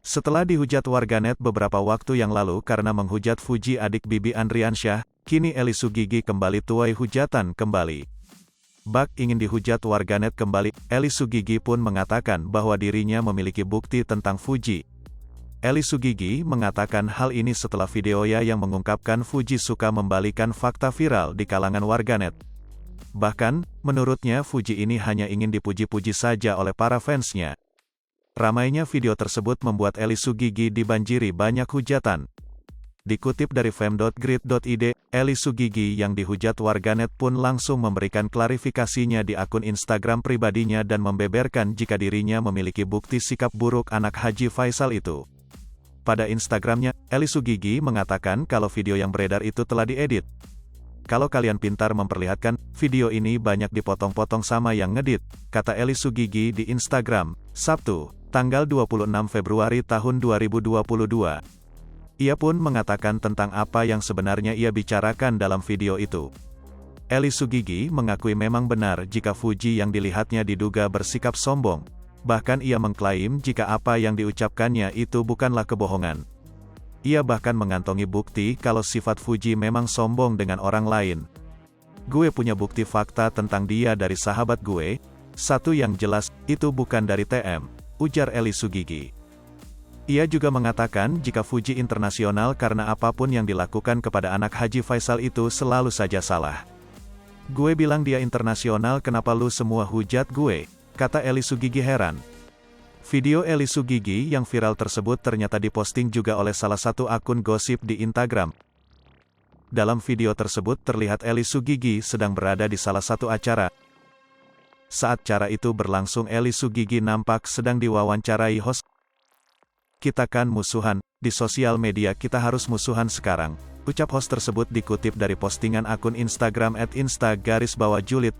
Setelah dihujat warganet beberapa waktu yang lalu karena menghujat Fuji adik Bibi Andriansyah, kini Eli Sugigi kembali tuai hujatan kembali. Bak ingin dihujat warganet kembali, Eli Sugigi pun mengatakan bahwa dirinya memiliki bukti tentang Fuji. Eli Sugigi mengatakan hal ini setelah videonya yang mengungkapkan Fuji suka membalikan fakta viral di kalangan warganet. Bahkan, menurutnya Fuji ini hanya ingin dipuji-puji saja oleh para fansnya. Ramainya video tersebut membuat Eli Sugigi dibanjiri banyak hujatan. Dikutip dari fem.grid.id, Eli Sugigi yang dihujat warganet pun langsung memberikan klarifikasinya di akun Instagram pribadinya dan membeberkan jika dirinya memiliki bukti sikap buruk anak Haji Faisal itu. Pada Instagramnya, Eli Sugigi mengatakan kalau video yang beredar itu telah diedit. Kalau kalian pintar memperlihatkan, video ini banyak dipotong-potong sama yang ngedit, kata Eli Sugigi di Instagram, Sabtu, tanggal 26 Februari tahun 2022. Ia pun mengatakan tentang apa yang sebenarnya ia bicarakan dalam video itu. Eli Sugigi mengakui memang benar jika Fuji yang dilihatnya diduga bersikap sombong. Bahkan ia mengklaim jika apa yang diucapkannya itu bukanlah kebohongan. Ia bahkan mengantongi bukti kalau sifat Fuji memang sombong dengan orang lain. Gue punya bukti fakta tentang dia dari sahabat gue. Satu yang jelas, itu bukan dari TM, ujar Eli Sugigi. Ia juga mengatakan jika Fuji internasional karena apapun yang dilakukan kepada anak Haji Faisal itu selalu saja salah. Gue bilang dia internasional, kenapa lu semua hujat gue, kata Eli Sugigi heran. Video Eli Sugigi yang viral tersebut ternyata diposting juga oleh salah satu akun gosip di Instagram. Dalam video tersebut terlihat Eli Sugigi sedang berada di salah satu acara. Saat acara itu berlangsung, Eli Sugigi nampak sedang diwawancarai host. Kita kan musuhan, di sosial media kita harus musuhan sekarang, ucap host tersebut dikutip dari postingan akun Instagram @insta_julid.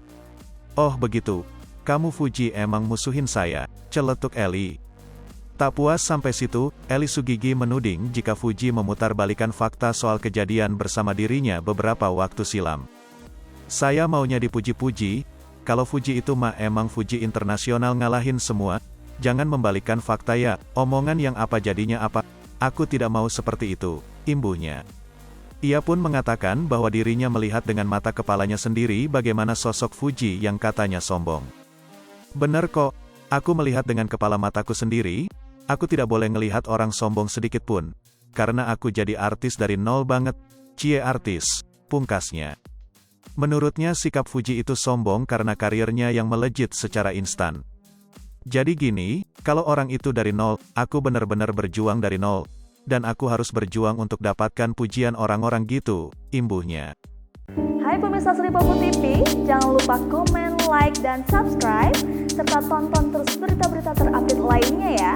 Oh begitu, kamu Fuji emang musuhin saya, celetuk Eli. Tak puas sampai situ, Eli Sugigi menuding jika Fuji memutarbalikan fakta soal kejadian bersama dirinya beberapa waktu silam. Saya maunya dipuji-puji, kalau Fuji itu mah emang Fuji internasional ngalahin semua, jangan membalikan fakta ya, omongan yang apa jadinya apa, aku tidak mau seperti itu, imbuhnya. Ia pun mengatakan bahwa dirinya melihat dengan mata kepalanya sendiri bagaimana sosok Fuji yang katanya sombong. Bener kok, aku melihat dengan kepala mataku sendiri, aku tidak boleh ngelihat orang sombong sedikit pun, karena aku jadi artis dari nol banget, cie artis, pungkasnya. Menurutnya sikap Fuji itu sombong karena karirnya yang melejit secara instan. Jadi gini, kalau orang itu dari nol, aku benar-benar berjuang dari nol, dan aku harus berjuang untuk dapatkan pujian orang-orang gitu, imbuhnya. Hai pemirsa Sri Popo TV, jangan lupa komen, like, dan subscribe, serta tonton terus berita-berita terupdate lainnya ya.